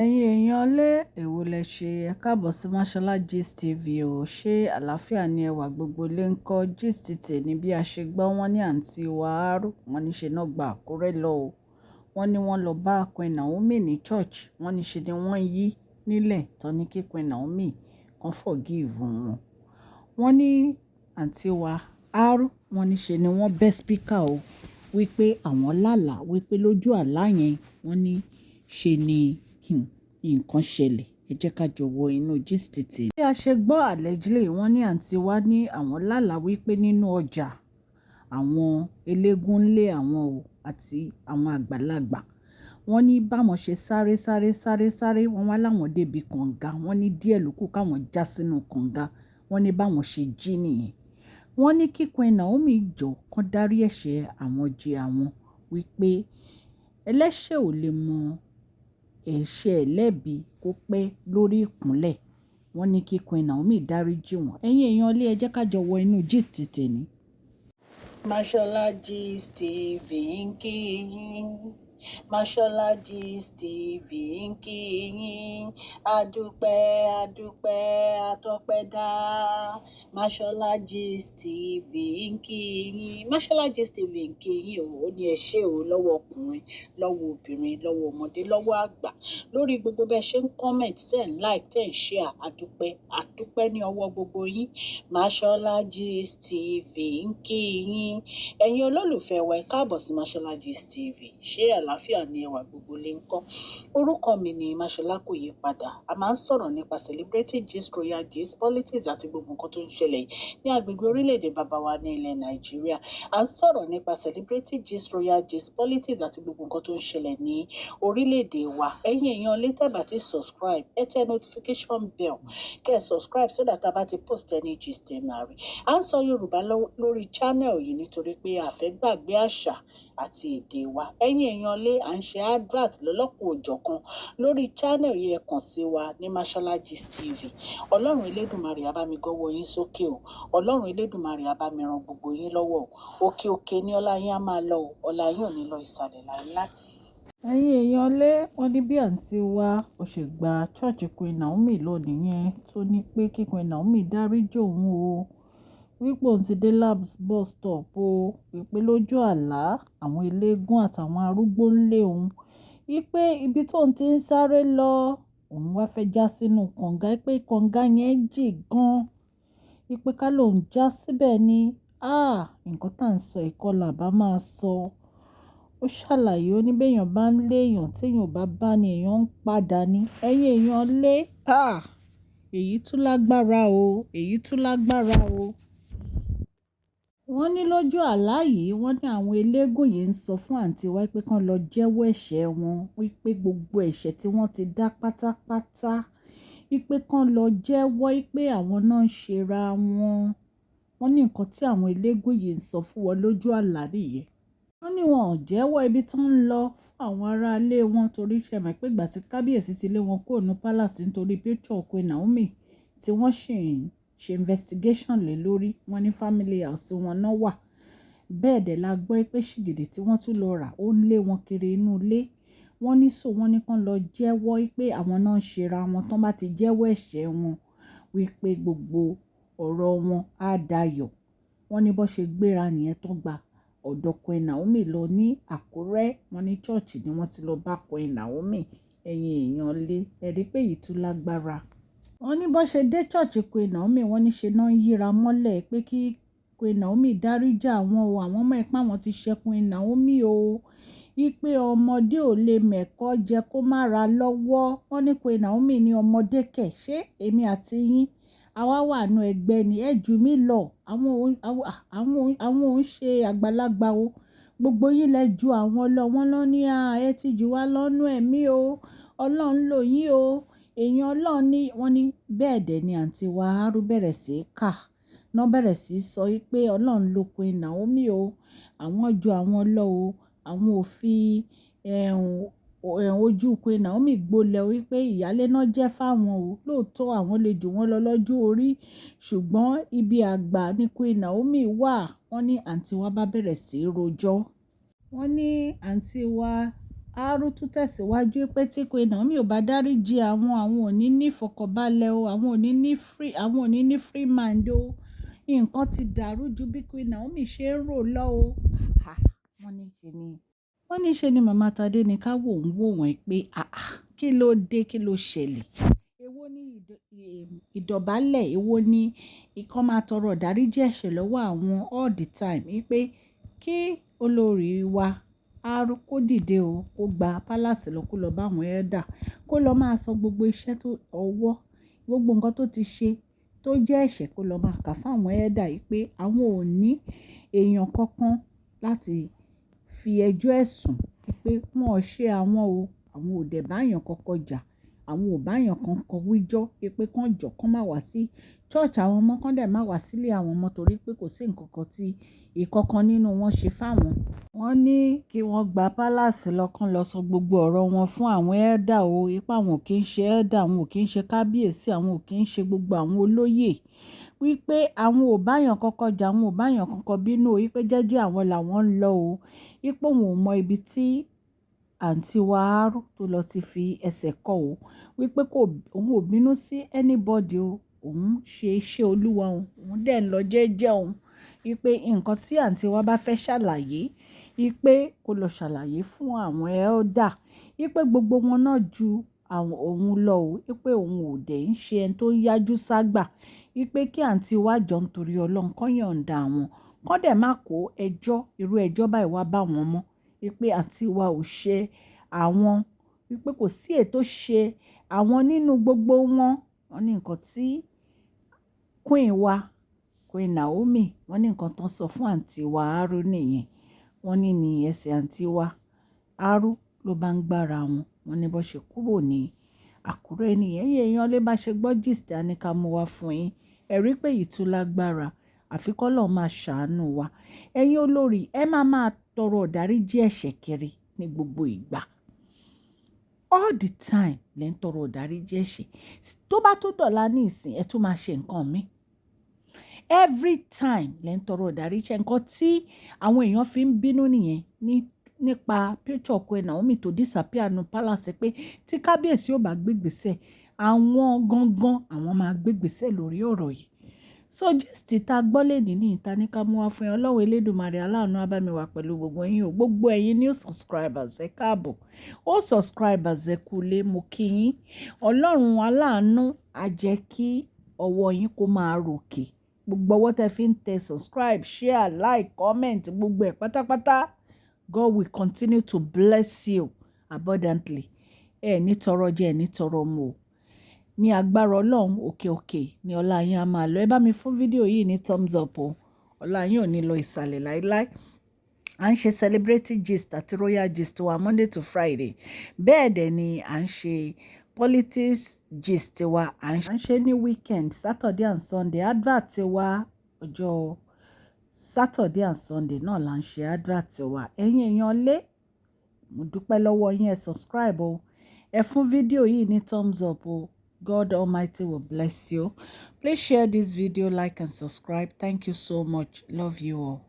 Ẹ̀yin èèyàn lé èwo lẹ ṣe ẹ káàbọ̀ sí Mashola Gist TV o ṣé àlàáfíà ni ẹwà gbogbo lè ń kọ́ gist tèmi bí a ṣe gbọ́ wọ́n ní àǹtí wàhálà wọ́n ní ṣe náà gba Àkúrẹ́ lọ o wọ́n ní wọ́n lọ bá Queen Naomi ní church wọ́n ní ṣe ni wọ́n yí nílẹ̀ tán ní kí Queen Naomi kan forgive wọn wọ́n ní àǹtí wàhálà wọ́n ní ṣe ni wọ́n bẹ́ speaker o wípé àwọn lálàá wípé lójú àlá yẹn wọ́n ní ṣe ni nǹkan ṣẹlẹ̀ ẹ jẹ́ ká jọ wọ inú gist tèmi. bí a ṣe gbọ́ allegedly wọ́n ní àǹtí wa ní àwọn lálàá wípé nínú ọjà àwọn eléégún ń lé àwọn o àti àwọn àgbàlagbà wọ́n ní báwọn ṣe sáré wọ́n wá láwọn débi kànga wọ́n ní díẹ̀ ló kù káwọn já sínú kànga wọ́n ní báwọn ṣe jí nìyẹn wọ́n ní kí Queen Naomi jọ kán dárí ẹ̀ṣẹ̀ àwọn jì àwọn wípé ẹlẹ́ṣẹ̀ ò lè mọ ẹ̀ṣẹ̀ lẹ́bi kó pẹ́ lórí ìkúnlẹ̀ wọ́n ní kí Queen Naomi dáríjì wọ́n ẹ̀yin èèyàn ilé ẹ jẹ́ ká jọ wọ inú gist tèmi. Mashola Gist TV ń kí yín Mashola Gist TV ń kí yín adúpẹ́ atọ́pẹ́dá Mashola Gist TV ń kí yín Mashola Gist TV ń kí yín o ó ní ẹ ṣé o lọ́wọ́ ọkùnrin lọ́wọ́ obìnrin lọ́wọ́ ọmọdé lọ́wọ́ àgbà lórí gbogbo bẹ́ẹ̀ ṣe ń comment tẹ̀ ń like tẹ̀ ń share àdúpẹ́ ní ọwọ́ gbogbo yín Mashola Gist TV ń kí yín ẹ̀yin olólùfẹ́ wa ẹ káàbọ̀ sí Mashola Gist TV ṣé àlàáfíà ni ẹwà gbogbo lè ń kọ́ orúkọ mi ni Mashola kò yí padà a máa ń sọ̀rọ̀ nípa celebrity gist royal gist politics àti gbogbo nǹkan tó ń ṣẹlẹ̀ ní agbègbè orílẹ̀-èdè bàbá wa ní ilẹ̀ Nàìjíríà a ń sọ̀rọ̀ nípa celebrity gist royal gist politics àti gbogbo nǹkan tó ń ṣẹlẹ̀ ní orílẹ̀-èdè wa ẹ̀yin èèyàn lè tẹ́ bá ti subscribe ẹ tẹ notification bell kẹ́ ẹ subscribe so that a bá ti post any gist ẹ máa rí à ń sọ Yorùbá lórí channel yìí nítorí pé a fẹ́ gbàgbé àṣà àti èdè wa ẹ̀yin èèyàn lé à ń ṣe advert lọ́lọ́kùn òjọ̀kan lórí channel yìí ẹ kàn sí wa ní Mashola Gist TV ọlọ́run elédùnmarè á bá mi gọ́wọ́ yín sókè o ọlọ́run elédùnmarè á bá mi ran gbogbo yín lọ́wọ́ o òkè òkè ní ọlá yín á máa lọ o ọlá yín ò ní lọ ìsàlẹ̀ láéláé. ẹ̀yin èèyàn lé wọn ní bí àǹtí wa ó ṣe gba church Queen Naomi lónìí yẹn tó ní pé kí Queen Naomi dáríjì òun o wípé òun ti dé labs bus stop o wípé lójú àlá àwọn eléégún àtàwọn arúgbó ń lé òun wípé ibi tóun ti ń sáré lọ òun wá fẹ́ já sínú kànga pé kànga yẹn jì gan wípé ká lóun já síbẹ̀ ni nǹkan tá à ń sọ ìkọlà bá máa sọ ó ṣàlàyé ó ní béèyàn bá ń léèyàn téèyàn bá bá ní èèyàn ń padà ní ẹ̀yin èèyàn lé èyí tún lágbára o wọ́n ní lójú àlá yìí wọ́n ní àwọn eléégún yìí ń sọ fún àǹtí wa pé kán lọ jẹ́wọ́ ẹ̀ṣẹ̀ wọn wípé gbogbo ẹ̀ṣẹ̀ tí wọ́n ti dá pátápátá wípé kán lọ jẹ́wọ́ wípé àwọn náà ń ṣera wọ́n ní nǹkan tí àwọn eléégún yìí ń sọ fún wọn lójú àlá nìyẹn wọ́n ní wọn ò jẹ́wọ́ ibi tó ń lọ fún àwọn aráalé wọn torí ṣe mọ̀ pé ìgbà tí kábíyèsí ti lé wọn kúrò ní palace nítorí picture Queen Naomi tí wọ́n ṣe investigation lé lórí wọn ní family house wọn náà wà bẹ́ẹ̀ dẹ̀ la gbọ́ pé ṣìgìdì tí wọ́n tún lọ rà ó ń lé wọn kiri inú ilé wọ́n ní wọ́n ní kán lọ jẹ́wọ́ pé àwọn náà ń ṣera wọn tán bá ti jẹ́wọ́ ẹ̀ṣẹ̀ wọn wípé gbogbo ọ̀rọ̀ wọn á dayọ̀ wọ́n ní bó ṣe gbéra nìyẹn tó gba ọ̀dọ̀ Queen Naomi lọ ní Àkúrẹ́ wọn ní church ni wọ́n ti lọ bá Queen Naomi ẹ̀yin èèyàn lé ẹ̀rí pé èyí tún lágbára wọ́n ní bó ṣe dé church Queen Naomi wọ́n ní ṣe náà ń yíra mọ́lẹ̀ pé kí Queen Naomi dáríjì àwọn o àwọn ọmọ ẹ̀ pé àwọn ti ṣe Queen Naomi o wípé ọmọdé ò lè mẹ̀kọ́ jẹ kó má ra lọ́wọ́ wọ́n ní Queen Naomi ní ọmọdé kẹ̀ ṣé èmi àti yín àwa wà nù ẹgbẹ́ ni ẹ jù mí lọ àwọn ò ń ṣe àgbàlagbà o gbogbo yín lẹ ju àwọn lọ wọ́n lọ ní ẹ ti jù wá lọ́nú ẹ̀mí o ọlọ́run lò yín o èèyàn ọlọ́run ní wọ́n ní bẹ́ẹ̀ dẹ̀ ni àǹtí wa arú bẹ̀rẹ̀ sí í kà náà bẹ̀rẹ̀ sí í sọ pé ọlọ́run ló Queen Naomi o àwọn ju àwọn lọ o àwọn ò fi ojú Queen Naomi gbolẹ̀ wípé ìyálé náà jẹ́ fáwọn o lóòótọ́ àwọn lè jù wọ́n lọ lọ́jọ́ orí ṣùgbọ́n ibi àgbà ni Queen Naomi wà wọ́n ní àǹtí wa bá bẹ̀rẹ̀ sí í rojọ́ wọ́n ní àǹtí wa Aro tún tẹ̀síwájú pé tí Queen Naomi ò bá dáríjì àwọn ò ní ní ìfọ̀kànbalẹ̀ o, àwọn ò ní ní free mind o. Nǹkan ti dàrú ju bí Queen Naomi ṣe ń rò lọ o. Ah, wọ́n ní ṣe ni Màmá Tadé ní ká wò ń wò wọ́n pé kí ló dé, kí ló ṣẹlẹ̀? Èwo ni ìdọ̀bálẹ̀, èwo ni ìkan máa tọrọ ìdáríjì ẹ̀ṣẹ̀ lọ́wọ́ àwọn all the time wípé kí olórí wa Aro kó dìde o, kó gba palace lọ kó lọ bá àwọn elder, kó lọ máa sọ gbogbo iṣẹ́ tó ọwọ́, gbogbo nǹkan tó ti ṣe tó jẹ́ ẹ̀ṣẹ̀ kó lọ máa kà fún àwọn elder yìí pé àwọn ò ní èèyàn kankan láti fi ẹjọ́ ẹ̀sùn pé wọ́n ò ṣe àwọn o, àwọn ò dẹ̀ báyàn kankan jà, àwọn ò báyàn kankan wíjọ́ pé kán jọ kán má wá sí church àwọn ọmọ, kán dẹ̀ má wá sílé àwọn ọmọ torí pé kò sí nǹkan kan tí ìkankan nínú wọn ṣe fáwọn. Wọ́n ní kí wọ́n gba palace lọ kán lọ sọ gbogbo ọ̀rọ̀ wọn fún àwọn elder o, ipá àwọn ò kí ń ṣe elder, àwọn ò kí ń ṣe kábíyèsí, àwọn ò kí ń ṣe gbogbo àwọn olóyè, wípé àwọn ò báyàn kankan jà, àwọn ò báyàn kankan bínú o, wípé jẹ́jẹ́ àwọn làwọn ń lọ o, wípé òun ò mọ ibi tí àǹtí wa Aro tó lọ ti fi ẹsẹ̀ kọ́ o, wípé òun ò bínú sí anybody o, òun ṣe iṣẹ́ olúwa òun dẹ̀ ń lọ jẹ́jẹ́ òun, wípé nǹkan tí àǹtí wa bá fẹ́ ṣàlàyé wípé kó lọ ṣàlàyé fún àwọn elder, wípé gbogbo wọn náà ju àwọn òun lọ o, wípé òun ò dẹ̀ ń ṣe ẹni tó ń yájú ságbà, wípé kí àǹtí wa jọ nítorí Ọlọ́run kán yọ̀ǹda àwọn, kán dẹ̀ má kó irú ẹjọ́ báyìí wá bá wọn mọ́, wípé àǹtí wa ò ṣe àwọn, wípé kò sí ètò ṣe àwọn nínú gbogbo wọn. Wọ́n ní nǹkan tí Queen Naomi, wọ́n ní nǹkan tán sọ fún àǹtí wa Aro nìyẹn. Wọ́n ní ẹsẹ̀ àǹtí wa Aro ló bá ń gbára wọn. Wọ́n ní bó ṣe kúrò ní Akure nìyẹn. Èèyàn lè bá ṣe gbọ́ gist ní ká mú wá fún yín. Ẹ rí pé yìí tún lágbára. Àfi k'Ọlọ́run máa ṣàánú wa. Ẹ̀yin olórí, ẹ máa tọrọ ìdáríjì ẹ̀ṣẹ̀ kiri ní gbogbo ìgbà. All the time lẹ́ ń tọrọ ìdáríjì ẹ̀ṣẹ̀. Tó bá tó dọ̀la ní ìsìn, ẹ tún máa ṣe nǹkan mi. Every time lẹ́ ń tọrọ ìdáríjì, nǹkan tí àwọn èèyàn fi ń bínú nìyẹn nípa picture Queen Naomi tó disappear nínú palace pé tí kábíyèsí ò bá gbégbèsè, àwọn gangan àwọn máa gbégbèsè lórí ọ̀rọ̀ yìí. So gist tá a gbọ́ lẹ́ni ní ìta ní ká mú wá fún yín. Ọlọ́run Elédùmarè aláàánú á bá mi wà pẹ̀lú gbogbo yín o. Gbogbo ẹ̀yin new subscribers ẹ káàbọ̀. Old subscribers ẹ kú lé, mo kí yín. Ọlọ́run aláàánú á jẹ́ kí ọwọ́ yín kó máa ròkè. Gbogbo ọwọ́ tẹ́ fi ń tẹ subscribe, share, like, comment, gbogbo ẹ̀ pátápátá. God will continue to bless you abundantly. Ẹ ní tọrọ jẹ, ẹ ní tọrọ mu o. Ní agbára Ọlọ́run òkè ni ọlá yín á máa lọ. Ẹ bá mi fún fídíò yìí ní thumbs up o. Ọlá yín ò ní lọ ìsàlẹ̀ láíláí. À ń ṣe celebrity gist àti royal gist wa Monday to Friday. Bẹ́ẹ̀ dẹ̀ ni à ń ṣe politics gist wa. À ń ṣe ní weekend, Saturday and Sunday. Advert wa ọjọ́ Saturday and Sunday náà là ń ṣe advert wa. Ẹ̀yin èèyàn lé, mo dúpẹ́ lọ́wọ́ yín, ẹ subscribe o. Ẹ fún fídíò yìí ní thumbs up o. God Almighty will bless you. Please share this video, like and subscribe. Thank you so much. Love you all.